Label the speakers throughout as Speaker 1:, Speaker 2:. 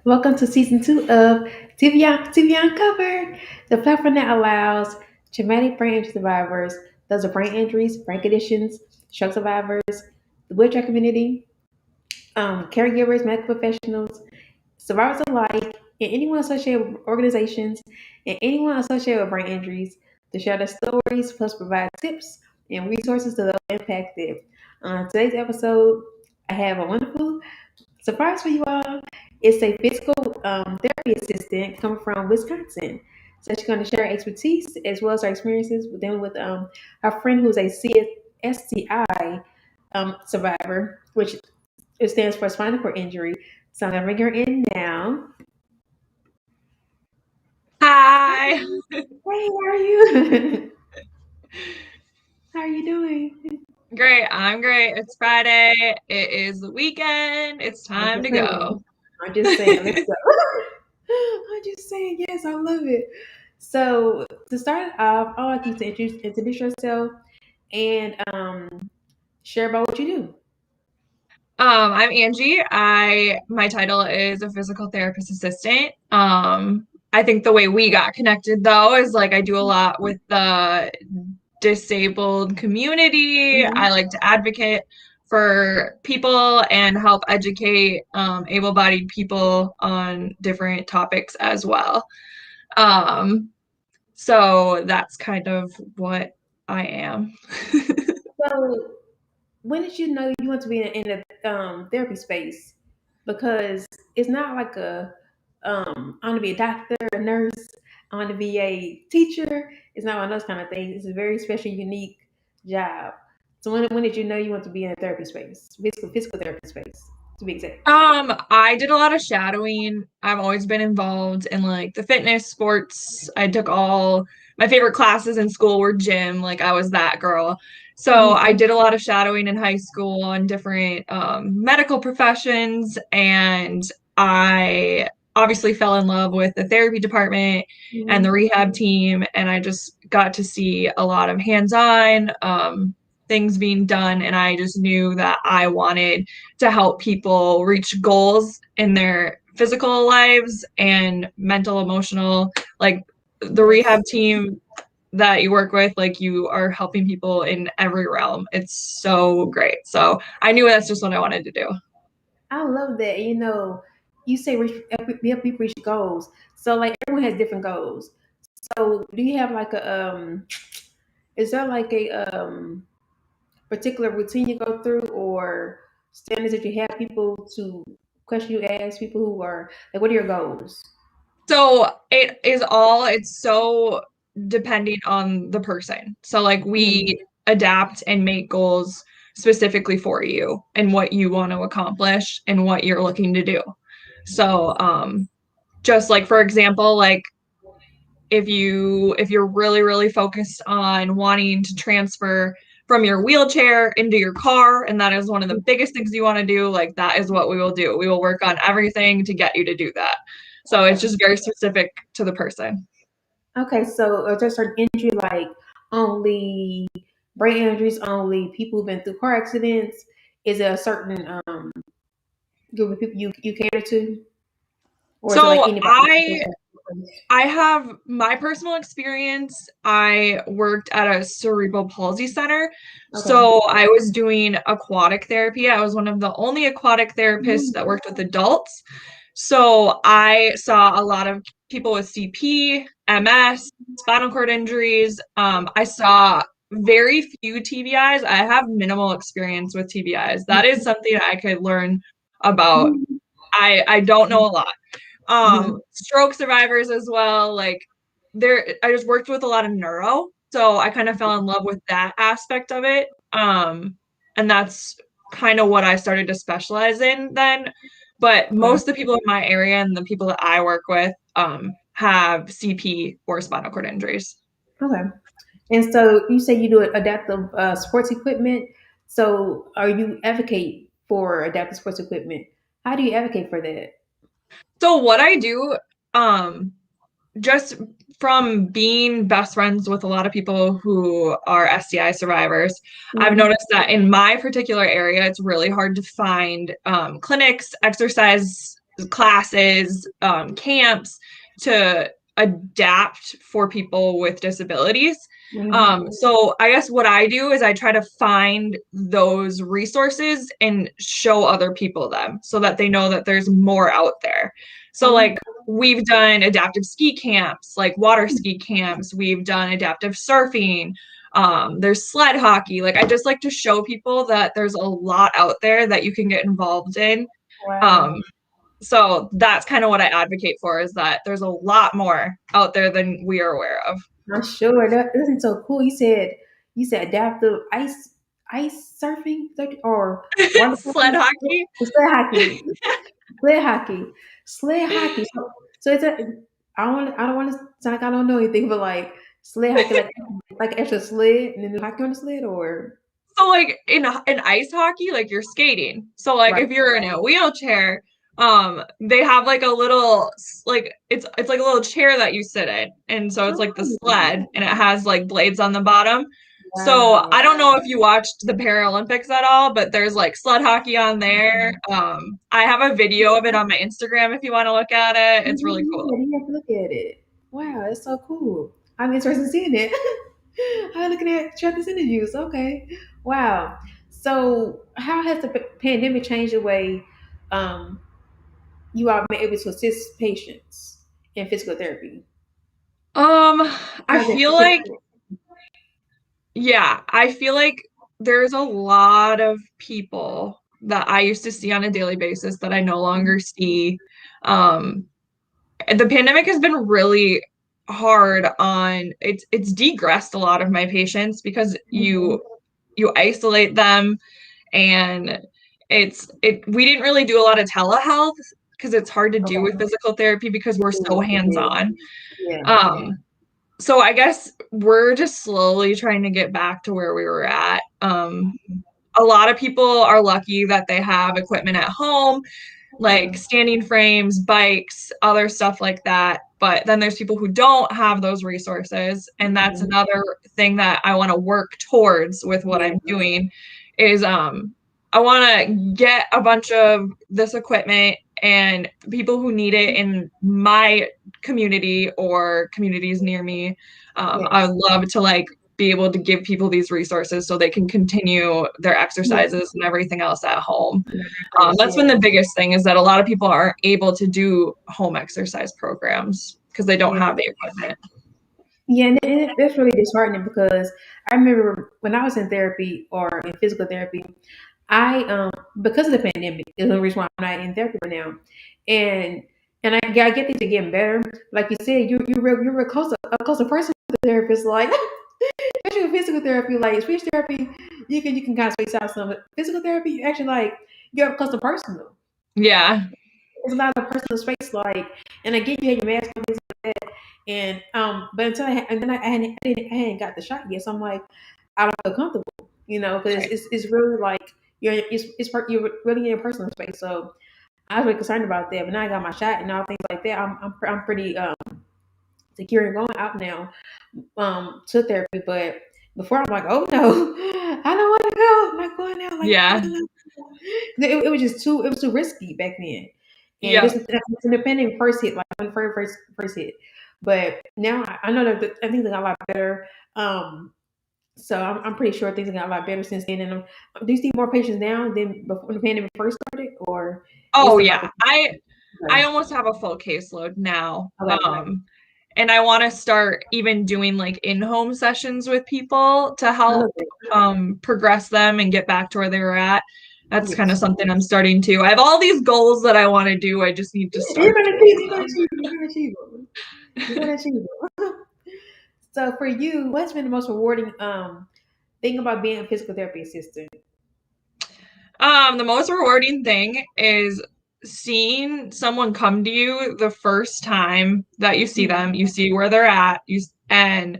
Speaker 1: Welcome to season 2 of TBI Uncovered, the platform that allows traumatic brain injury survivors, those are brain injuries, brain conditions, stroke survivors, the wheelchair community, caregivers, medical professionals, survivors alike, and anyone associated with organizations and anyone associated with brain injuries to share their stories, plus provide tips and resources to those impacted. On today's episode, I have a wonderful surprise for you all. It's a physical therapy assistant coming from Wisconsin. So she's going to share her expertise as well as her experiences with dealing with her friend who's a STI survivor, which it stands for spinal cord injury. So I'm going to bring her in now.
Speaker 2: Hi.
Speaker 1: Hey, how are you? How are you doing?
Speaker 2: Great. I'm great. It's Friday. It is the weekend. It's
Speaker 1: I'm
Speaker 2: time
Speaker 1: just
Speaker 2: to go.
Speaker 1: saying. I'm just saying. Let's go. I'm just saying. Yes, I love it. So to start off, I'd like you to introduce yourself and share about what you do.
Speaker 2: I'm Angie. My title is a physical therapist assistant. I think the way we got connected though is like I do a lot with the disabled community.
Speaker 1: Mhm.
Speaker 2: I like to advocate for people and help educate able-bodied people on different topics as well. Um, So that's kind of what I am.
Speaker 1: So when did you know you want to be in a therapy space? Because it's not like I want to be a doctor, a nurse. I want to be a teacher. It's not one of those kind of things. It's a very special, unique job. So when did you know you want to be in a therapy space, physical therapy space, to be exact?
Speaker 2: I did a lot of shadowing. I've always been involved in like the fitness, sports. I took all my favorite classes in school were gym. Like I was that girl. So I
Speaker 1: Mhm.
Speaker 2: did a lot of shadowing in high school on different medical professions, and I obviously fell in love with the therapy department and the
Speaker 1: Mhm.
Speaker 2: rehab team, and I just got to see a lot of hands-on things being done, and I just knew that I wanted to help people reach goals in their physical lives and mental, emotional. Like the
Speaker 1: Yes.
Speaker 2: rehab team that you work with, like you are helping people in every realm. It's so great. So I knew that's just what I wanted to do.
Speaker 1: I love that. You say we help people reach goals. So like everyone has different goals. So do you have like a is there like a particular routine you go through or standards that you have people to question you ask people who are like what are your goals?
Speaker 2: So it's so depending on the person. So like
Speaker 1: Mhm.
Speaker 2: we adapt and make goals specifically for you and what you want to accomplish and what you're looking to do. So just like for example, like if you're really focused on wanting to transfer from your wheelchair into your car, and that is one of the biggest things you want to do, like that is what we will do. We will work on everything to get you to do that. So it's
Speaker 1: Okay.
Speaker 2: just very specific to the person.
Speaker 1: Okay, so are there certain injury like only brain injuries, only people who've been through car accidents? Is there a certain group of people you cater to? Or is it like
Speaker 2: So
Speaker 1: anybody?
Speaker 2: I have my personal experience. I worked at a cerebral palsy center.
Speaker 1: Okay.
Speaker 2: So I was doing aquatic therapy. I was one of the only aquatic therapists
Speaker 1: Mhm.
Speaker 2: that worked with adults. So I saw a lot of people with CP, MS, spinal cord injuries. I saw very few TBIs. I have minimal experience with TBIs. That is something I could learn about.
Speaker 1: Mhm.
Speaker 2: I don't know a lot.
Speaker 1: Mhm.
Speaker 2: Stroke survivors as well. Like I just worked with a lot of neuro, so I kind of fell in love with that aspect of it. And that's kind of what I started to specialize in then. But
Speaker 1: Okay.
Speaker 2: most of the people in my area and the people that I work with have CP or spinal cord injuries.
Speaker 1: Okay. And so you say you do adaptive sports equipment. So are you advocate for adaptive sports equipment? How do you advocate for that?
Speaker 2: So what I do, um, just from being best friends with a lot of people who are STI survivors, I've
Speaker 1: Mhm.
Speaker 2: noticed that in my particular area, it's really hard to find clinics, exercise classes, camps to adapt for people with disabilities.
Speaker 1: Mhm.
Speaker 2: So I guess what I do is I try to find those resources and show other people them so that they know that there's more out there. So
Speaker 1: Oh,
Speaker 2: like we've done adaptive ski camps, like water ski camps, we've done adaptive surfing, there's sled hockey. Like I just like to show people that there's a lot out there that you can get involved in.
Speaker 1: wow.
Speaker 2: Um, so that's kind of what I advocate for, is that there's a lot more out there than we are aware of.
Speaker 1: I'm sure that isn't so cool. You said adaptive ice surfing or water
Speaker 2: Sled
Speaker 1: surfing,
Speaker 2: hockey.
Speaker 1: sled hockey, sled hockey, sled hockey. So it's a. I don't want to sound like I don't know anything, but like sled hockey, like extra sled and then hockey on the sled, or
Speaker 2: So like in ice hockey, like you're skating. So like
Speaker 1: right.
Speaker 2: if you're in a wheelchair, they have like a little like it's like a little chair that you sit in. And so it's like the
Speaker 1: Oh,
Speaker 2: sled and it has like blades on the bottom. So
Speaker 1: wow.
Speaker 2: I don't know if you watched the Paralympics at all, but there's like sled hockey on there. I have a video of it on my Instagram if you want to look at it. It's really cool.
Speaker 1: Yeah, you have to look at it. Wow, that's so cool. I'm interested in seeing it. I'm looking at check this interviews. Okay. Wow. So, how has the pandemic changed the way um, you are able to assist patients in physical therapy?
Speaker 2: Um, I
Speaker 1: How's
Speaker 2: feel
Speaker 1: it?
Speaker 2: like Yeah, I feel like there's a lot of people that I used to see on a daily basis that I no longer see. Um, the pandemic has been really hard on it's degressed a lot of my patients because
Speaker 1: Mhm.
Speaker 2: you isolate them, and it we didn't really do a lot of telehealth because it's hard to do with
Speaker 1: Okay.
Speaker 2: physical therapy because we're so hands-on.
Speaker 1: Yeah.
Speaker 2: Um, so I guess we're just slowly trying to get back to where we were at. A lot of people are lucky that they have equipment at home, like
Speaker 1: Yeah.
Speaker 2: standing frames, bikes, other stuff like that. But then there's people who don't have those resources. And that's
Speaker 1: Mhm.
Speaker 2: another thing that I want to work towards with what
Speaker 1: Yeah.
Speaker 2: I'm doing is I want to get a bunch of this equipment and people who need it in my community or communities near me. I
Speaker 1: Yes.
Speaker 2: would love to like be able to give people these resources so they can continue their
Speaker 1: Yeah.
Speaker 2: exercises and everything else at home.
Speaker 1: First,
Speaker 2: That's been
Speaker 1: yeah.
Speaker 2: the biggest thing, is that a lot of people aren't able to do home exercise programs because they don't
Speaker 1: Yeah.
Speaker 2: have the equipment.
Speaker 1: Yeah, and that's really disheartening because I remember when I was in therapy or in physical therapy, I because of the pandemic, is the reason why I'm not in therapy right now, and I get things are getting better. Like you said, you're real close to a closer person to the therapist. Like especially with physical therapy, like speech therapy, you can kind of space out some. But physical therapy, you actually like you're up close to personal.
Speaker 2: Yeah.
Speaker 1: It's a lot of personal space, like, and again, you had your mask on, things like that, and but until and then I hadn't got the shot yet, so I'm like, I don't feel comfortable, because
Speaker 2: Right.
Speaker 1: it's really like you're really in your personal space, so I was really concerned about that, but now I got my shot and all things like that. I'm pretty secure and going out now to therapy, but before I'm like, oh no, I don't want to go. I'm not going out. Like
Speaker 2: Yeah.
Speaker 1: no. It was just too risky back then, and
Speaker 2: Yeah.
Speaker 1: this the pandemic first hit, like when the first hit. But now I know that I think they got a lot better. So I'm pretty sure things have got a lot better since then. And do you see more patients now than before the pandemic first started, or it's
Speaker 2: Oh
Speaker 1: about
Speaker 2: yeah.
Speaker 1: the
Speaker 2: I
Speaker 1: okay?
Speaker 2: almost have a full caseload now.
Speaker 1: Okay.
Speaker 2: And I want to start even doing like in-home sessions with people to help
Speaker 1: Okay.
Speaker 2: progress them and get back to where they were at. That's kind of
Speaker 1: Yes.
Speaker 2: something I'm starting to. I have all these goals that I want to do. I just need to
Speaker 1: You're
Speaker 2: start
Speaker 1: gonna achieve.
Speaker 2: doing
Speaker 1: You're gonna
Speaker 2: them.
Speaker 1: achieve. You're gonna achieve it. You're gonna achieve it. So for you, what's been the most rewarding thing about being a physical therapy assistant?
Speaker 2: The most rewarding thing is seeing someone come to you the first time that you see them, you see where they're at, and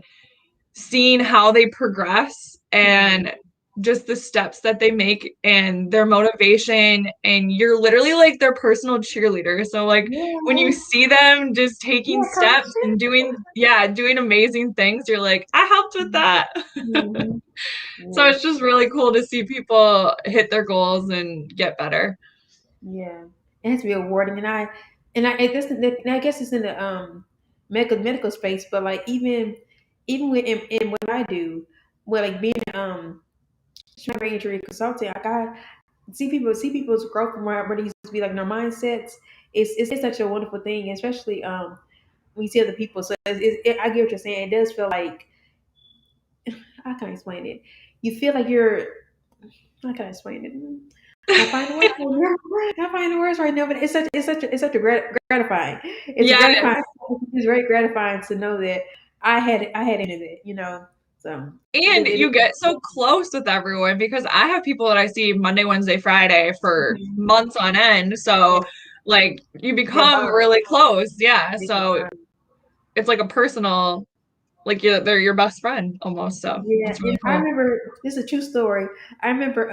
Speaker 2: seeing how they progress
Speaker 1: Mhm.
Speaker 2: and just the steps that they make and their motivation, and you're literally like their personal cheerleader. So like when you
Speaker 1: Yeah.
Speaker 2: see them just taking
Speaker 1: Yeah, coach.
Speaker 2: steps and doing amazing things, you're like, I helped with that.
Speaker 1: Mhm.
Speaker 2: So it's
Speaker 1: Yes.
Speaker 2: just really cool to see people hit their goals and get better.
Speaker 1: Yeah. It has to be rewarding, I guess it's in the medical space, but like even with in what I do, well, like being brain injury consultant, like I see people's growth from where they used to be like in their mindsets. It's such a wonderful thing, especially when you see other people. So I get what you're saying. It does feel like, I can't explain it. You feel like you're, I can't explain it. Not finding the words right now. Not finding the words right now, but it's such a gratifying. It's a
Speaker 2: Yes.
Speaker 1: gratifying. It's very gratifying to know that I had any of it, you know. So
Speaker 2: And you get so close with everyone because I have people that I see Monday, Wednesday, Friday for months on end. So like you
Speaker 1: that
Speaker 2: become
Speaker 1: bond.
Speaker 2: really close. Yeah.
Speaker 1: Big
Speaker 2: So
Speaker 1: bond.
Speaker 2: it's like a personal, like they're your best friend almost. So
Speaker 1: Yeah,
Speaker 2: it's
Speaker 1: and
Speaker 2: really
Speaker 1: I
Speaker 2: cool.
Speaker 1: remember, this is a true story. I remember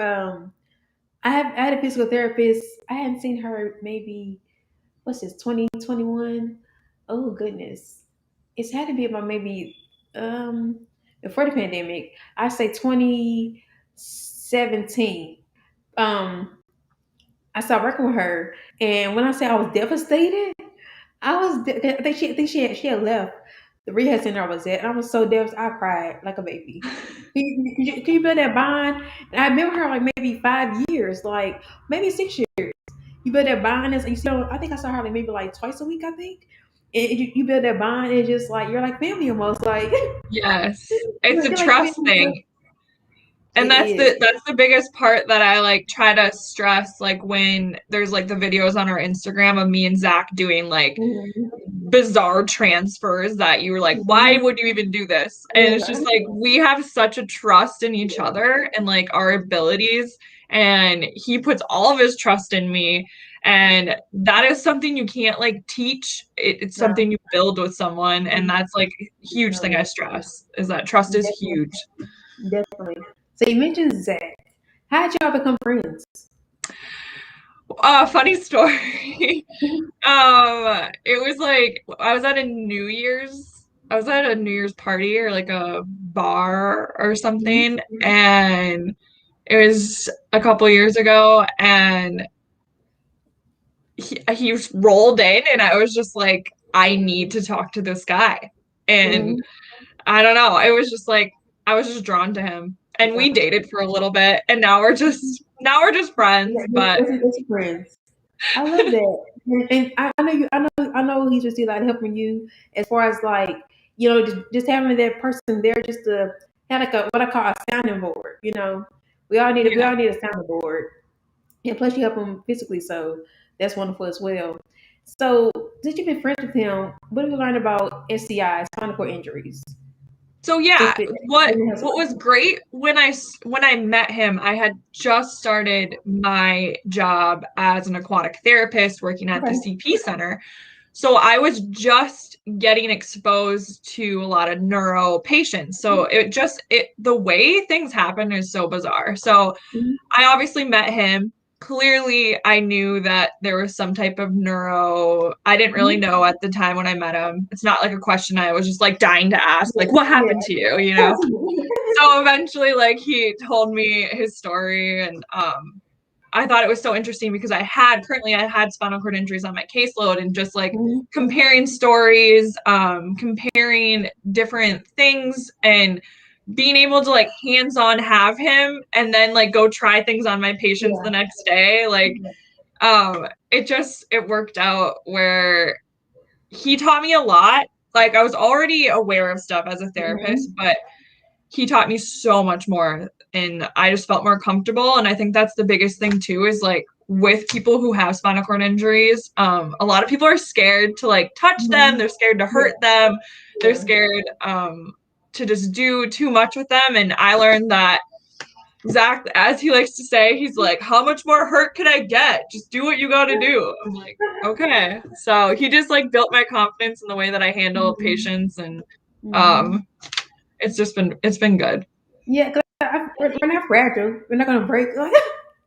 Speaker 1: I had a physical therapist. I hadn't seen her maybe, what's this, 2021? Oh goodness. It's had to be about maybe before the pandemic. I say 2017. Um I started working with her, and when I say I was devastated, I think she had left the rehab center I was at, and I was so devastated. I cried like a baby. Can you build that bond? And I've been with her like maybe 5 years, like maybe 6 years. You build that bond, and you see, I think I saw her like maybe like twice a week. I think, and you build that bond, and it's just like you're like family almost. Like
Speaker 2: Yes. It's a
Speaker 1: you're like
Speaker 2: trust
Speaker 1: family.
Speaker 2: thing. And
Speaker 1: It is.
Speaker 2: that's the biggest part that I like try to stress, like when there's like the videos on our Instagram of me and Zach doing like
Speaker 1: Mhm.
Speaker 2: bizarre transfers that you were like, why
Speaker 1: Mhm.
Speaker 2: would you even do this? And it's just
Speaker 1: Yeah.
Speaker 2: like we have such a trust in each other and like our abilities. And he puts all of his trust in me. And that is something you can't like teach. It's
Speaker 1: No,
Speaker 2: something you build with someone. And that's like a huge thing I
Speaker 1: definitely,
Speaker 2: stress is that trust is
Speaker 1: definitely,
Speaker 2: huge.
Speaker 1: definitely. So you mentioned Zach. How did y'all become friends?
Speaker 2: Funny story. It was like I was at a New Year's party or like a bar or
Speaker 1: Mhm.
Speaker 2: something, and it was a couple years ago, and he rolled in, and I was just like, I need to talk to this guy, and
Speaker 1: Mhm.
Speaker 2: I don't know, it was just like I was just drawn to him, and we dated for a little bit, and now we're just friends, but
Speaker 1: It's friends. I love that, and I know I know he's just like helping you as far as like, just having that person there just to have like a, what I call a sounding board. You know, we
Speaker 2: yeah.
Speaker 1: all need a sounding board, and plus you help him physically, so that's wonderful as well. So since you've been friends with him, what have you learned about SCIs, spinal cord injuries?
Speaker 2: So
Speaker 1: If
Speaker 2: yeah,
Speaker 1: it,
Speaker 2: what was great when I met him, I had just started my job as an aquatic therapist working at the
Speaker 1: okay.
Speaker 2: CP Center. So I was just getting exposed to a lot of neuro patients. So it the way things happen is so bizarre. So
Speaker 1: Mhm.
Speaker 2: I obviously met him. Clearly, I knew that there was some type of neuro. I didn't really
Speaker 1: Mhm.
Speaker 2: know at the time when I met him. It's not like a question I was just like dying to ask, like,
Speaker 1: Yeah,
Speaker 2: what
Speaker 1: yeah.
Speaker 2: happened to you, you know? So eventually, like, he told me his story, and I thought it was so interesting because I had spinal cord injuries on my caseload, and just like
Speaker 1: Mhm.
Speaker 2: comparing stories, comparing different things, and being able to like hands-on have him and then like go try things on my patients the
Speaker 1: Yeah.
Speaker 2: next day, like it worked out where he taught me a lot. Like I was already aware of stuff as a therapist,
Speaker 1: Mhm.
Speaker 2: but he taught me so much more, and I just felt more comfortable. And I think that's the biggest thing too, is like with people who have spinal cord injuries, a lot of people are scared to like touch them,
Speaker 1: Mhm.
Speaker 2: they're scared to
Speaker 1: Yeah.
Speaker 2: hurt them, they're
Speaker 1: Yeah.
Speaker 2: scared to just do too much with them. And I learned that Zach, as he likes to say, he's like, how much more hurt can I get? Just do what you got to do. I'm like, okay. So he just like built my confidence in the way that I handle
Speaker 1: Mhm.
Speaker 2: patients, and
Speaker 1: Mhm.
Speaker 2: um it's been good.
Speaker 1: Yeah, 'cause we're not fragile. We're not gonna break.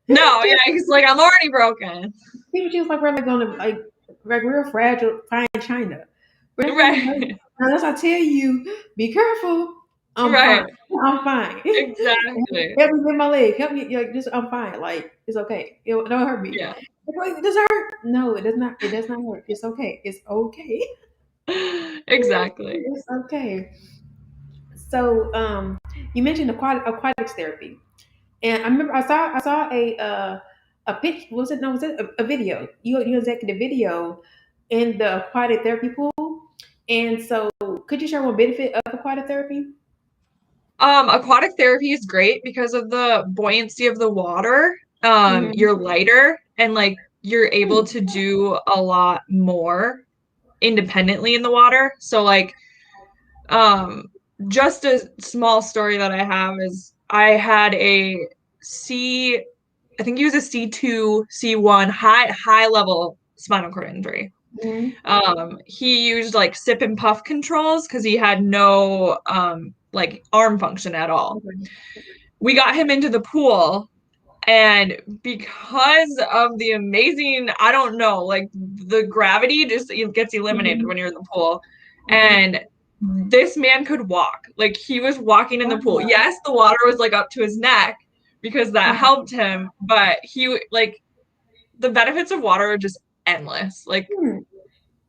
Speaker 2: No, yeah, he's like, I'm already broken.
Speaker 1: People just like we're like gonna like we're fragile, fine china. We're not gonna break.
Speaker 2: Right.
Speaker 1: Unless I tell you, be careful. I'm fine.
Speaker 2: Right.
Speaker 1: I'm fine.
Speaker 2: Exactly.
Speaker 1: Help me with my leg. Help me. Like just, I'm fine. Like it's okay. It don't hurt me.
Speaker 2: Yeah.
Speaker 1: Wait, does it hurt? No, it does not. It does not hurt. It's okay. It's okay.
Speaker 2: Exactly.
Speaker 1: It's okay. So, you mentioned aquatics therapy, and I remember I saw a pitch. Was it no? Was it a video? You executive video in the aquatic therapy pool, and so could you share one benefit of aquatic therapy?
Speaker 2: Aquatic therapy is great because of the buoyancy of the water.
Speaker 1: Mm-hmm.
Speaker 2: You're lighter and like you're able to do a lot more independently in the water. So like um just a small story that I have is I had a C I think he was a C2, C1 high level spinal cord injury.
Speaker 1: Mm-hmm.
Speaker 2: He used like sip and puff controls because he had no like arm function at all. We got him into the pool, and because of the amazing, I don't know, like the gravity just gets eliminated
Speaker 1: Mm-hmm.
Speaker 2: when you're in the pool.
Speaker 1: Mm-hmm.
Speaker 2: And this man could walk. Like he was walking in the pool.
Speaker 1: Wow.
Speaker 2: Yes, the water was like up to his neck because that helped him, but he like the benefits of water are just endless. Like
Speaker 1: Hmm.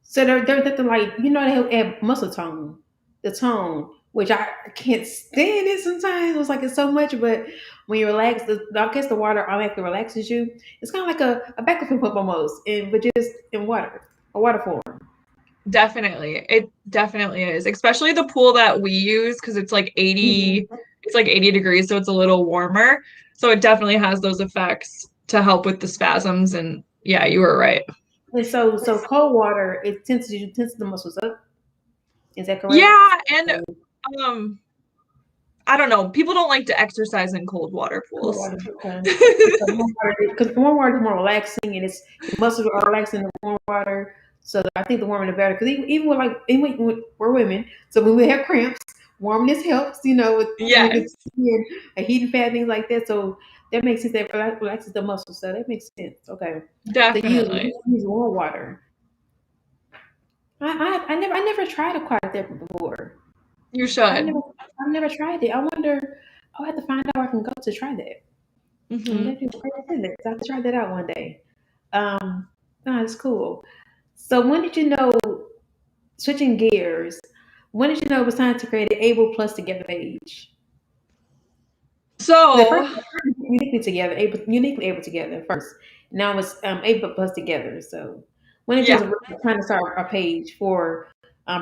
Speaker 1: So they're like they have muscle tone, the tone, which I can't stand it sometimes. It's like it's so much, but when you relax, I guess the water automatically relaxes you. It's kind of like a back and forth almost, but just in water, a water form.
Speaker 2: definitely. It definitely is. Especially the pool that we use because
Speaker 1: Mhm.
Speaker 2: it's like 80 degrees, so it's a little warmer. So it definitely has those effects to help with the spasms and yeah, you were right.
Speaker 1: And so cold water it tenses the muscles up. Is that correct?
Speaker 2: Yeah, and um I don't know, people don't like to exercise in cold water
Speaker 1: Cold
Speaker 2: pools.
Speaker 1: water, okay. Because warm water is more relaxing, and it's your muscles are relaxing in the warm water. So I think the warmer the better. Because even with we're women, so when we have cramps, warmness helps. With the
Speaker 2: Yes,
Speaker 1: skin, a heating pad, things like that. So that makes sense. That relaxes the muscles. So that makes sense. Okay. So
Speaker 2: definitely.
Speaker 1: you use warm water. I never tried aquatic therapy before.
Speaker 2: You
Speaker 1: I
Speaker 2: should.
Speaker 1: never I've never tried it. I wonder. I'll have to find out where I can go to try that. I'm
Speaker 2: Hmm.
Speaker 1: definitely excited to I have to try that out one day. No, it's cool. So when did you know, switching gears, when did you know it was time to create an Able Plus Together page? The first
Speaker 2: So,
Speaker 1: uniquely able together first. Now it's Able Plus Together. So when did you
Speaker 2: yeah.
Speaker 1: was trying to start a page for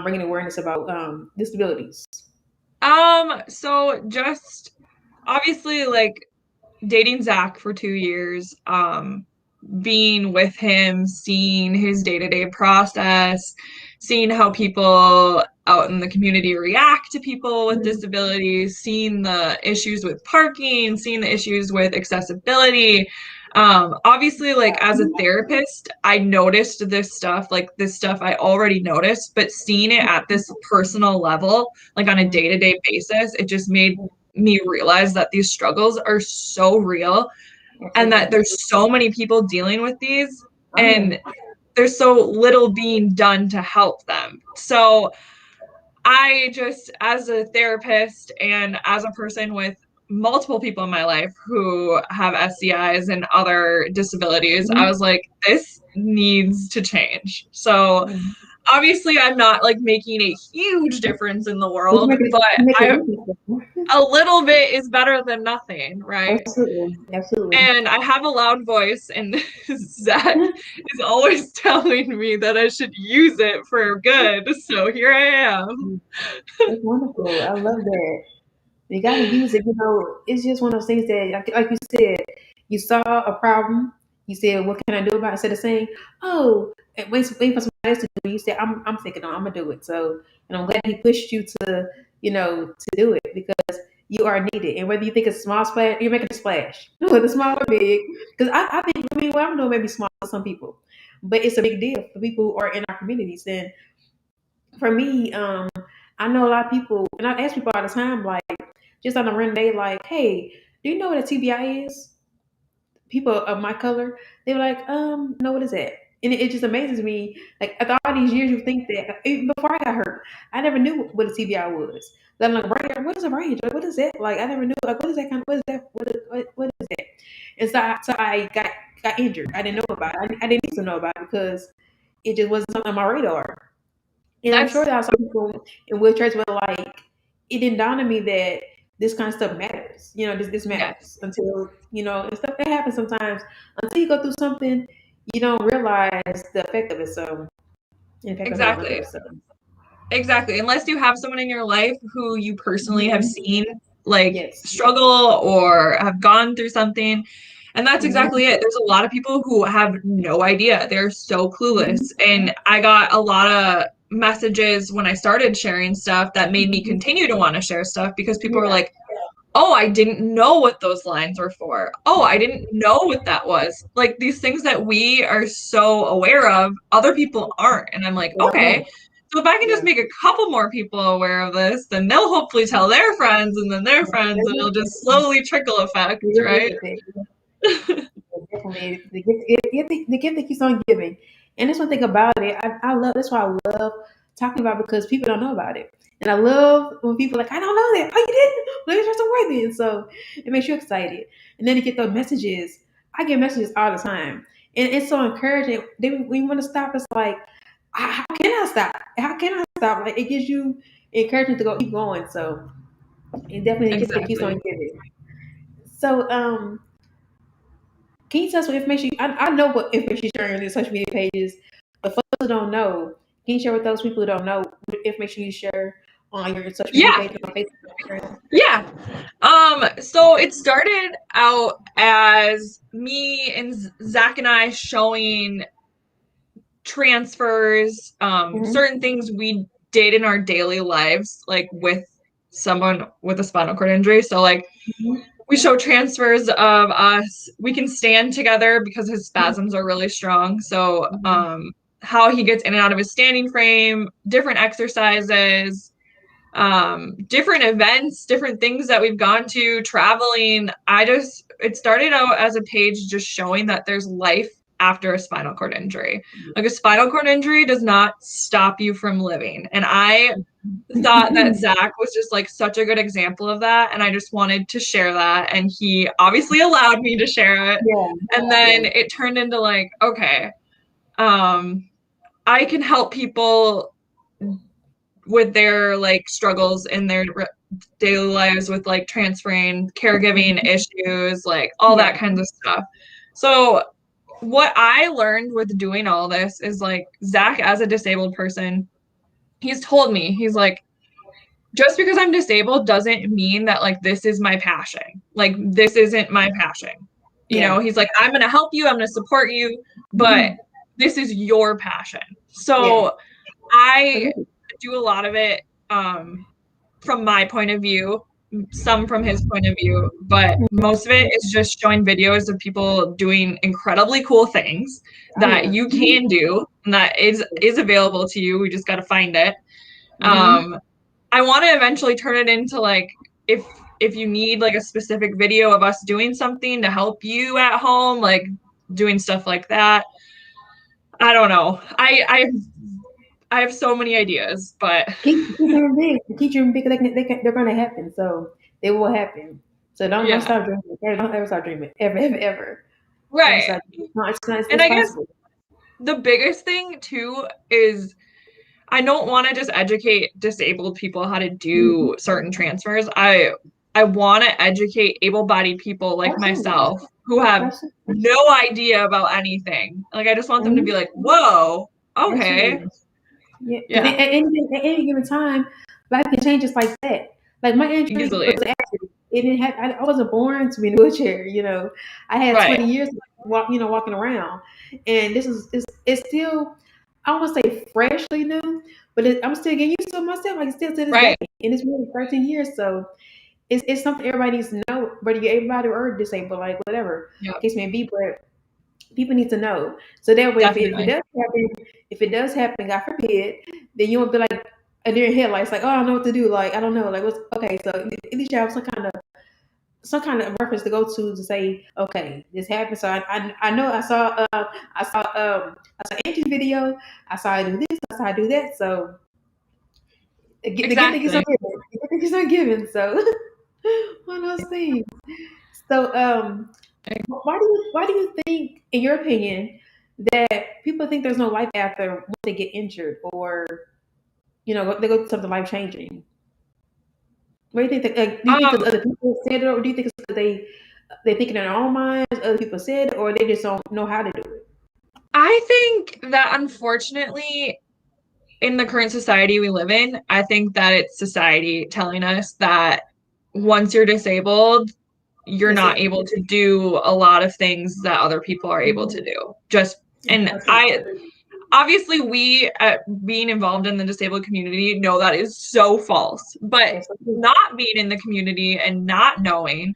Speaker 1: bringing awareness about disabilities?
Speaker 2: So just obviously like dating Zach for 2 years, being with him, seeing his day-to-day process, seeing how people out in the community react to people with
Speaker 1: Mhm.
Speaker 2: disabilities, seeing the issues with parking, seeing the issues with accessibility. Obviously, like as a therapist, I noticed this stuff I already noticed, but seeing it at this personal level, like on a day-to-day basis, it just made me realize that these struggles are so real and that
Speaker 1: Absolutely.
Speaker 2: there's so many people dealing with these
Speaker 1: Oh yeah.
Speaker 2: and there's so little being done to help them. So I just, as a therapist and as a person with multiple people in my life who have SCIs and other disabilities, I
Speaker 1: Mhm.
Speaker 2: was like, this needs to change. So obviously, I'm not like making a huge difference in the
Speaker 1: But you
Speaker 2: world,
Speaker 1: make it,
Speaker 2: but
Speaker 1: you make
Speaker 2: I
Speaker 1: it
Speaker 2: a little bit is better than nothing, right?
Speaker 1: absolutely, absolutely.
Speaker 2: And I have a loud voice, and Zach is always telling me that I should use it for good. So here I am.
Speaker 1: That's wonderful. I love that. You got to use it. It's just one of those things that, like you said, you saw a problem. You said, "What can I do about it?" Instead of saying, "Oh," and wait for somebody else to do it, you said, "I'm thinking, I'm gonna do it." So, and I'm glad he pushed you to do it because you are needed. And whether you think it's a small splash, you're making a splash, whether small or big. Because I think, what I'm doing may be small to some people, but it's a big deal for people who are in our communities. And for me, I know a lot of people, and I ask people all the time, like just on a random day, like, "Hey, do you know what a TBI is?" People of my color, they were like, "No, what is that?" And it just amazes me. Like after all these years, you think that even before I got hurt, I never knew what a TBI was. Then I'm like, what is a range? Like, what is that? Like, I never knew. Like, what is that kind of? What is that? What is that? And so I got got injured. I didn't know about it. I didn't need to know about it because it just wasn't something on my radar. And I'm sure
Speaker 2: That's
Speaker 1: there are some people in wheelchairs where like it didn't dawn on me that this kind of stuff matters. This
Speaker 2: yes,
Speaker 1: matters until and stuff that happens sometimes until you go through something, you don't realize the effect of it. So the effect of mental
Speaker 2: exactly.
Speaker 1: health. So
Speaker 2: Exactly. Unless you have someone in your life who you personally have
Speaker 1: mhm.
Speaker 2: seen like
Speaker 1: Yes.
Speaker 2: struggle or have gone through something. And that's
Speaker 1: Hmm.
Speaker 2: exactly it. There's a lot of people who have no idea. They're so
Speaker 1: Hmm.
Speaker 2: clueless. And I got a lot of messages when I started sharing stuff that made me continue to want to share stuff because people were
Speaker 1: Yeah.
Speaker 2: like, oh, I didn't know what those lines were for. Oh, I didn't know what that was. Like these things that we are so aware of, other people aren't. And I'm like,
Speaker 1: They don't
Speaker 2: okay,
Speaker 1: know.
Speaker 2: so if I can just
Speaker 1: Yeah.
Speaker 2: make a couple more people aware of this, then they'll hopefully tell their friends and then their friends, and it'll just slowly trickle effect,
Speaker 1: It really
Speaker 2: right?
Speaker 1: is a thing. Definitely the gift that keeps on giving. And that's one thing about it. I love that's why I love talking about it because people don't know about it. And I love when people are like, I don't know that. Oh, you didn't? Let me try some more then. So it makes you excited. And then you get those messages. I get messages all the time. And it's so encouraging. Then when you want to stop, it's like, how can I stop? How can I stop? Like it gives you encouragement to go keep going. So it definitely a gift that keeps on
Speaker 2: Exactly.
Speaker 1: giving. So can you tell us what information? I know what information you're sharing on your social media pages, but for those who don't know, can you share with those people who don't know what information you share on your social media
Speaker 2: Yeah,
Speaker 1: page on Facebook?
Speaker 2: yeah. So it started out as me and Zach and I showing transfers,
Speaker 1: Mm-hmm.
Speaker 2: certain things we did in our daily lives, like with someone with a spinal cord injury. So, like, we show transfers of us. We can stand together because his spasms are really strong. So,
Speaker 1: Mm-hmm.
Speaker 2: how he gets in and out of his standing frame, different exercises, different events, different things that we've gone to, traveling. It started out as a page just showing that there's life after a spinal cord injury. Like a spinal cord injury does not stop you from living. And I thought that Zach was just like such a good example of that. And I just wanted to share that. And he obviously allowed me to share it.
Speaker 1: Yeah,
Speaker 2: And then
Speaker 1: yeah.
Speaker 2: it turned into like, okay, um, I can help people with their like struggles in their daily lives with like transferring, caregiving issues, like all that
Speaker 1: Yeah.
Speaker 2: kinds of stuff. So what I learned with doing all this is like Zach as a disabled person, he's told me, he's like, just because I'm disabled doesn't mean that like this is my passion. Like this isn't my passion. You know,
Speaker 1: Yeah.
Speaker 2: he's like, I'm gonna help you, I'm gonna support you, but
Speaker 1: Mhm.
Speaker 2: this is your passion.
Speaker 1: Yeah.
Speaker 2: So I do a lot of it from my point of view, some from his point of view, but most of it is just showing videos of people doing incredibly cool things
Speaker 1: Oh
Speaker 2: that
Speaker 1: yeah.
Speaker 2: you can do and that is available to you. We just got to find it.
Speaker 1: Mm-hmm.
Speaker 2: Um, I want to eventually turn it into like if you need like a specific video of us doing something to help you at home, like doing stuff like that. I don't know. I have so many ideas, but
Speaker 1: Keep dreaming big. Keep dreaming big. They're going to happen. So they will happen. So don't
Speaker 2: yeah,
Speaker 1: stop dreaming. Don't ever stop dreaming. Ever, ever, ever. Never
Speaker 2: right.
Speaker 1: stop dreaming. No,
Speaker 2: And
Speaker 1: it's
Speaker 2: I guess
Speaker 1: possible.
Speaker 2: the biggest thing too is I don't want to just educate disabled people how to
Speaker 1: Mhm.
Speaker 2: do certain transfers. I want to educate able-bodied people like
Speaker 1: Absolutely.
Speaker 2: myself who have
Speaker 1: Absolutely.
Speaker 2: no idea about anything. Like I just want them to be
Speaker 1: Mhm.
Speaker 2: like, "Whoa, okay,
Speaker 1: Absolutely. Yeah, because
Speaker 2: yeah,
Speaker 1: at any given time, life can change just like that. Like my injury was
Speaker 2: easily."
Speaker 1: an accident. It didn't have. I wasn't born to be in a wheelchair. I had
Speaker 2: Right,
Speaker 1: 20 years walking around, and this is it's still. I don't want to say freshly new, but I'm still getting used to it myself. Like still to this day,
Speaker 2: right,
Speaker 1: and it's been 13 years. So it's something everybody needs to know, whether you're able or disabled, like whatever
Speaker 2: yep,
Speaker 1: case may be. But people need to know. So that way,
Speaker 2: definitely,
Speaker 1: if it does happen, God forbid, then you won't be like a deer in headlights, like, oh, I don't know what to do. Like, I don't know. Like, what's okay? So at least you have some kind of reference to go to say, okay, this happened. So I know I saw Angie's video. I saw her do this. I saw her do that. So the gift that keeps on
Speaker 2: exactly.
Speaker 1: giving. The gift that keeps on giving. So one of those things. So Why do you think, in your opinion, that people think there's no life after once they get injured, or they go through something life changing? What do you think? Do you think
Speaker 2: Um,
Speaker 1: because other people said it, or do you think it's because they think in their own minds, other people said it, or they just don't know how to do it?
Speaker 2: I think that unfortunately, in the current society we live in, I think that it's society telling us that once you're disabled, you're
Speaker 1: That's
Speaker 2: not
Speaker 1: it.
Speaker 2: able to do a lot of things that other people are able to
Speaker 1: Mhm.
Speaker 2: do. Just and
Speaker 1: That's it.
Speaker 2: I obviously we being involved in the disabled community know that is so false, but
Speaker 1: That's it.
Speaker 2: not being in the community and not knowing,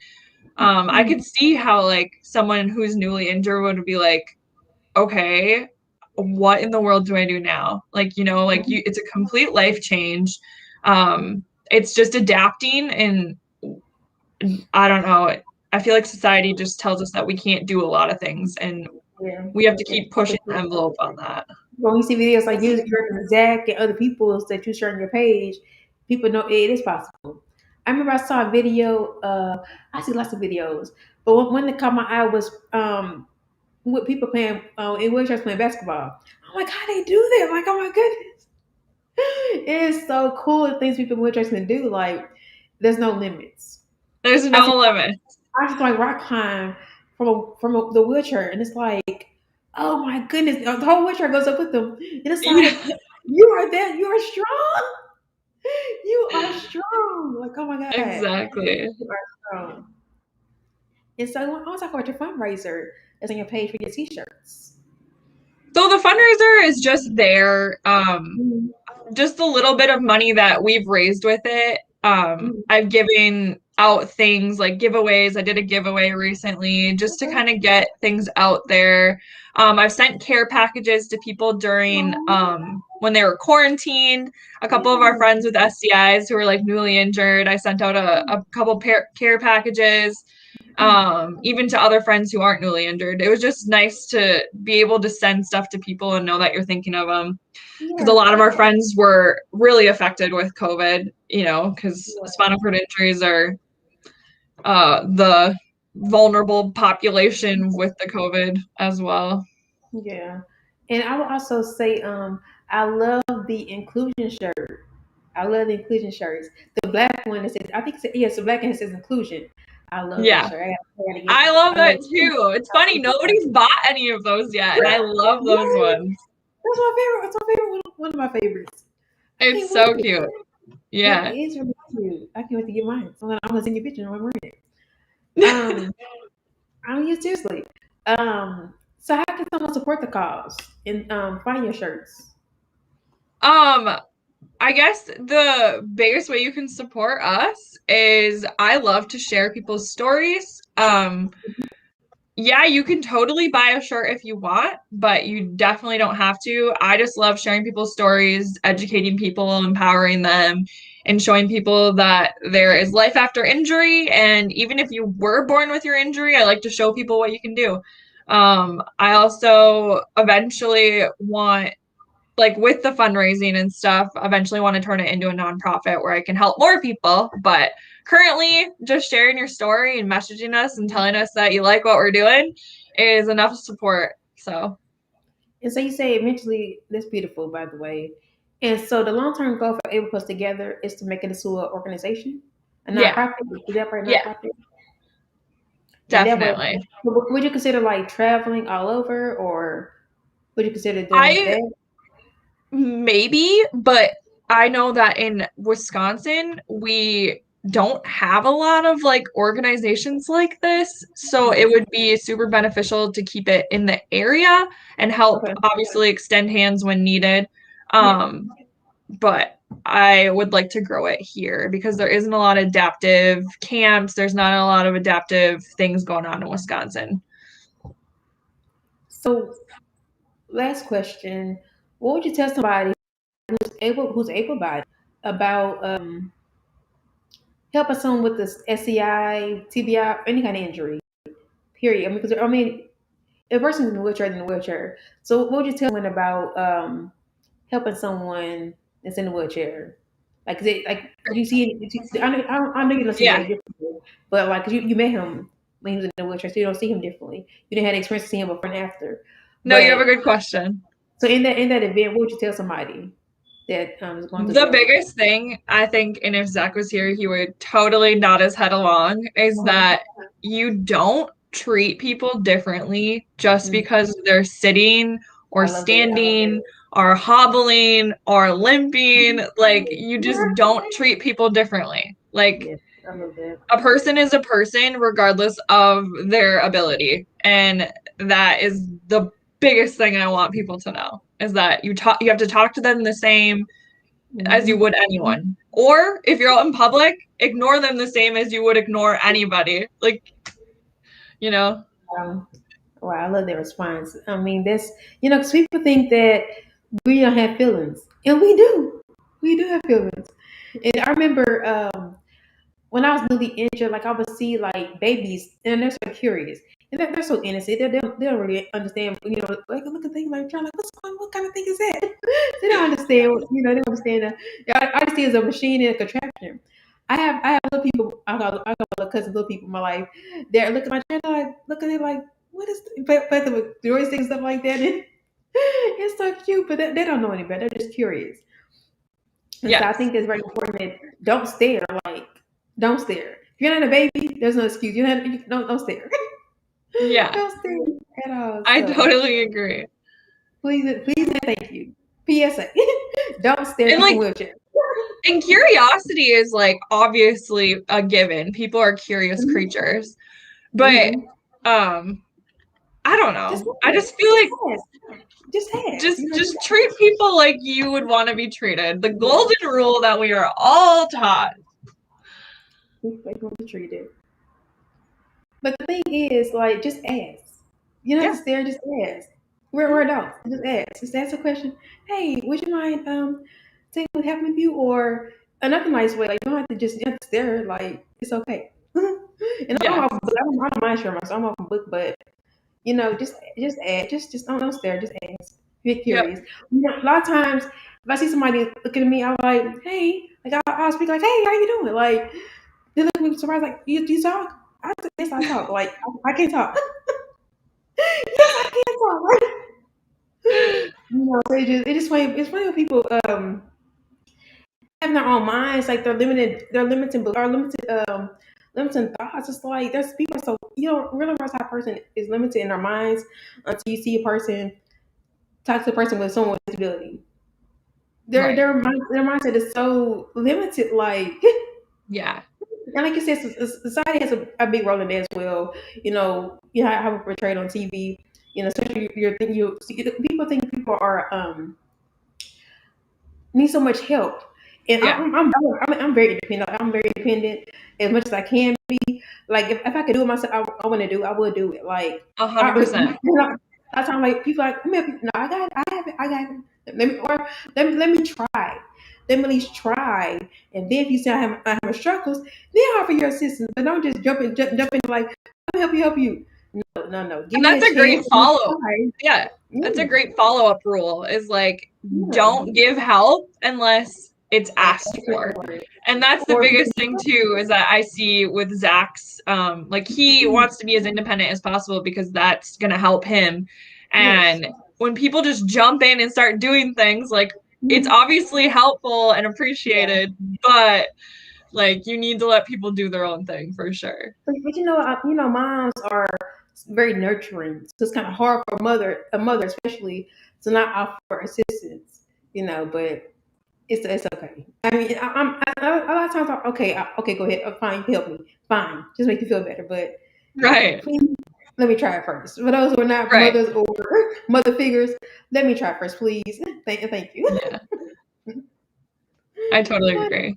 Speaker 2: I
Speaker 1: Mhm.
Speaker 2: could see how like someone who's newly injured would be like, okay, what in the world do I do now? Like, like it's a complete life change. It's just adapting, and I don't know. I feel like society just tells us that we can't do a lot of things, and
Speaker 1: Yeah.
Speaker 2: we have to
Speaker 1: Yeah.
Speaker 2: keep pushing the envelope on that.
Speaker 1: When you see videos like you, Zach, and other people's that you share on your page, people know it is possible. I remember I saw a video. I see lots of videos, but one that caught my eye was with people playing in wheelchairs playing basketball. I'm like, how they do that? I'm like, oh my goodness, it is so cool the things people in wheelchairs can do. Like, there's no limits.
Speaker 2: There's
Speaker 1: I see,
Speaker 2: no limit.
Speaker 1: I just like rock climb the wheelchair, and it's like, oh my goodness, the whole wheelchair goes up with them, and it's like,
Speaker 2: Yeah,
Speaker 1: you are that, you are strong, you are strong. Like, oh my god,
Speaker 2: exactly.
Speaker 1: you are strong. And so I want to talk about your fundraiser that's on your page for your t-shirts.
Speaker 2: So the fundraiser is just there.
Speaker 1: Mhm.
Speaker 2: Just a little bit of money that we've raised with it.
Speaker 1: Mhm.
Speaker 2: I've given out things like giveaways. I did a giveaway recently just to
Speaker 1: Okay.
Speaker 2: kind of get things out there. I've sent care packages to people during
Speaker 1: Oh,
Speaker 2: when they were quarantined. A couple of our
Speaker 1: yeah.
Speaker 2: friends with STIs who were like newly injured, I sent out a couple care packages. Even to other friends who aren't newly injured. It was just nice to be able to send stuff to people and know that you're thinking of them, because a
Speaker 1: Yeah.
Speaker 2: lot of our friends were really affected with COVID, because
Speaker 1: Yeah.
Speaker 2: spinal cord injuries are the vulnerable population with the COVID as well.
Speaker 1: Yeah. And I would also say, I love the inclusion shirt. I love the inclusion shirts. The black one that says, I think, yes, the black one that says inclusion. I love that
Speaker 2: Yeah,
Speaker 1: shirt. I gotta get,
Speaker 2: I love
Speaker 1: I gotta,
Speaker 2: that too. It's funny, nobody's bought any of those yet, and I love those
Speaker 1: yes,
Speaker 2: ones.
Speaker 1: that's my favorite. That's my favorite. One of my favorites. I
Speaker 2: It's
Speaker 1: can't wait
Speaker 2: so
Speaker 1: to get
Speaker 2: cute.
Speaker 1: it. Yeah, it
Speaker 2: Yeah.
Speaker 1: is really cute. I can't wait to get mine. So I'm gonna send you a picture when I'm wearing it. Um, I mean, seriously. So how can someone support the cause and find your shirts?
Speaker 2: um I guess the biggest way you can support us is I love to share people's stories. Yeah, you can totally buy a shirt if you want, but you definitely don't have to. I just love sharing people's stories, educating people, empowering them, and showing people that there is life after injury. And even if you were born with your injury, I like to show people what you can do. I also eventually want, like with the fundraising and stuff, eventually want to turn it into a nonprofit where I can help more people. But currently, just sharing your story and messaging us and telling us that you like what we're doing is enough support. So,
Speaker 1: And so you say eventually, that's beautiful, by the way. And so the long term goal for Able Plus Together is to make it into an organization, a
Speaker 2: yeah,
Speaker 1: nonprofit. Is that right,
Speaker 2: yeah,
Speaker 1: nonprofit? And that way,
Speaker 2: definitely.
Speaker 1: would you consider like traveling all over, or would you consider doing
Speaker 2: I
Speaker 1: that?
Speaker 2: maybe, but I know that in Wisconsin, we don't have a lot of like organizations like this. So it
Speaker 1: Mhm.
Speaker 2: would be super beneficial to keep it in the area and help
Speaker 1: Okay.
Speaker 2: obviously extend hands when needed.
Speaker 1: Yeah.
Speaker 2: Um, but I would like to grow it here because there isn't a lot of adaptive camps. There's not a lot of adaptive things going on in Wisconsin.
Speaker 1: So last question: what would you tell somebody who's able-bodied about helping someone with this SCI, TBI, or any kind of injury? Period. I mean, because I mean, a person's in a wheelchair in a wheelchair. So what would you tell someone about helping someone that's in a wheelchair? Like, is it like, do you see? I know you don't see
Speaker 2: Yeah.
Speaker 1: it differently, but like, 'cause you met him. when he was in the wheelchair, so you don't see him differently. You didn't have the experience to see him before and after.
Speaker 2: No, you have
Speaker 1: But
Speaker 2: a good question.
Speaker 1: so in that event, what would you tell somebody that is going through
Speaker 2: The
Speaker 1: that?
Speaker 2: biggest thing, I think, and if Zach was here, he would totally nod his head along, is that you don't treat people differently just
Speaker 1: Mm,
Speaker 2: because they're sitting or
Speaker 1: I love that.
Speaker 2: standing or hobbling or limping. Like, you just don't treat people differently. Like,
Speaker 1: Yes, I love that.
Speaker 2: a person is a person regardless of their ability. And that is the biggest thing I want people to know, is that you have to talk to them the same as you
Speaker 1: Mm-hmm.
Speaker 2: would anyone. Or if you're out in public, ignore them the same as you would ignore anybody. Like, you know?
Speaker 1: Wow. Wow, I love that response. I mean, that's, because people think that we don't have feelings, and we do. We do have feelings. And I remember when I was newly injured, like I would see like babies, and they're so curious, and they're so innocent. They don't really understand. Like look at things like, trying like, what kind of thing is that? They don't understand. They don't understand. I just see it as a machine and a contraption. I have little people. I got little cousins, little people in my life. They're looking at my channel, like looking at it like, what is play them with joysticks and stuff like that. And it's so cute, but they don't know any better. They're just curious. And so I
Speaker 2: Yes.
Speaker 1: think it's very important that don't stare. Like, don't stare. If you're not a baby, there's no excuse. Don't stare.
Speaker 2: Yeah.
Speaker 1: Don't stare at all.
Speaker 2: I
Speaker 1: So
Speaker 2: totally agree.
Speaker 1: please and thank you. PSA. Don't stare at
Speaker 2: And
Speaker 1: people
Speaker 2: like,
Speaker 1: in wheelchairs.
Speaker 2: and curiosity is like obviously a given. People are curious creatures. But
Speaker 1: Mm-hmm.
Speaker 2: um I don't
Speaker 1: Just
Speaker 2: know. I
Speaker 1: ask.
Speaker 2: just feel
Speaker 1: Just
Speaker 2: like
Speaker 1: ask. Just ask.
Speaker 2: just treat people like you would want to be treated. The golden rule that we are all taught.
Speaker 1: Like going to treat it. But the thing is, like, just ask. You don't have
Speaker 2: Yeah.
Speaker 1: to stare. Just ask. We're adults. Just ask. Just ask a question. Hey, would you mind saying what happened with you, or another nice way? Like, you don't have to just stare. Like, it's okay. And I'm
Speaker 2: Yes.
Speaker 1: off book. I don't mind sharing myself. I'm off book, but just ask. Just don't stare. Just ask. Be
Speaker 2: Yep.
Speaker 1: curious. A lot of times, if I see somebody looking at me, I'm like, hey, like I'll speak like, hey, how you doing? Like, they look at me surprised, like, you talk? Yes, I talk. Like, I can talk. Yes, I can talk. So it's funny when people have their own minds, like they're limited, or limiting thoughts. It's like there's people, so you don't really realize how a person is limited in their minds until you see a person talk to a person with someone with disability.
Speaker 2: Right.
Speaker 1: Their mindset is so limited, like.
Speaker 2: Yeah.
Speaker 1: And like you said, society has a big role in that as well. How we're portrayed on TV. Especially people think people are need so much help, and
Speaker 2: Yeah.
Speaker 1: I'm very independent. I'm very independent as much as I can be. Like if I could do it myself, I want to do. I would do it. Like I,
Speaker 2: 100%.
Speaker 1: I time like people like, "Come here, no, I got it. I have it. I got it. Let me try. Let me at least try, and then if you see I have struggles, then offer your assistance. But don't just jump in like, "Let me help you." No. Give
Speaker 2: And
Speaker 1: me a
Speaker 2: that's a
Speaker 1: chance.
Speaker 2: great follow.
Speaker 1: Try.
Speaker 2: Yeah. That's a
Speaker 1: Yeah,
Speaker 2: great follow-up rule, is like,
Speaker 1: yeah.
Speaker 2: don't give help unless it's asked for. And that's the
Speaker 1: Or
Speaker 2: biggest thing too, is that I see with Zach's, like he wants to be as independent as possible because that's gonna help him.
Speaker 1: yes.
Speaker 2: And when people just jump in and start doing things, like it's
Speaker 1: Mhm.
Speaker 2: obviously helpful and
Speaker 1: Yeah.
Speaker 2: appreciated, but like you need to let people do their own thing for sure.
Speaker 1: But moms are very nurturing. So it's kind of hard for a mother especially, to not offer assistance. But it's okay. I mean, a lot of times, okay, go ahead, fine, help me, fine, just make you feel better. But
Speaker 2: Right.
Speaker 1: please, let me try it first. For those who are not
Speaker 2: Right.
Speaker 1: mothers or mother figures, let me try it first, please. Thank you.
Speaker 2: Yeah. I totally
Speaker 1: But
Speaker 2: agree.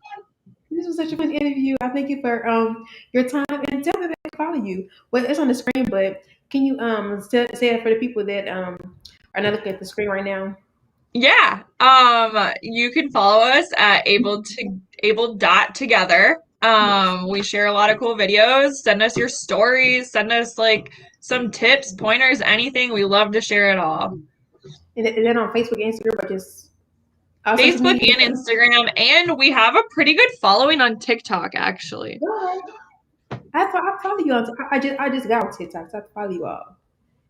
Speaker 1: this was such a fun interview. I thank you for your time, and tell me where to follow you. Well, it's on the screen, but can you say it for the people that are not looking at the screen right now?
Speaker 2: Yeah. You can follow us at able.together.
Speaker 1: Yes.
Speaker 2: We share a lot of cool videos. Send us your stories, send us like some tips, pointers, anything. We love to share it all.
Speaker 1: And then on Facebook, Instagram, or just all social
Speaker 2: Facebook
Speaker 1: media.
Speaker 2: and Instagram, and we have a pretty good following on TikTok actually.
Speaker 1: Go ahead. I follow you on. I just got on TikTok. So I follow you all.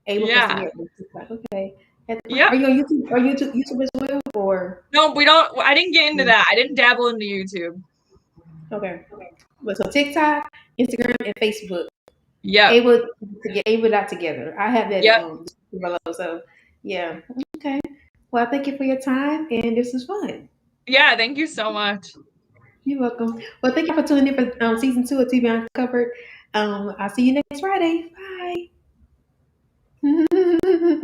Speaker 1: Able posting
Speaker 2: Yeah.
Speaker 1: it on TikTok. Okay.
Speaker 2: Yep.
Speaker 1: Are you on YouTube? Are you YouTube as well, or
Speaker 2: No, we don't. I didn't get into that. I didn't dabble into YouTube.
Speaker 1: okay? But so TikTok, Instagram, and Facebook.
Speaker 2: Yep.
Speaker 1: Able to get able that together. I have that
Speaker 2: Yep.
Speaker 1: developed. So yeah. Okay. Well, thank you for your time, and this was fun.
Speaker 2: Yeah. Thank you so much.
Speaker 1: You're welcome. Well, thank you for tuning in for season 2 of TBI Uncovered. I'll see you next Friday. Bye.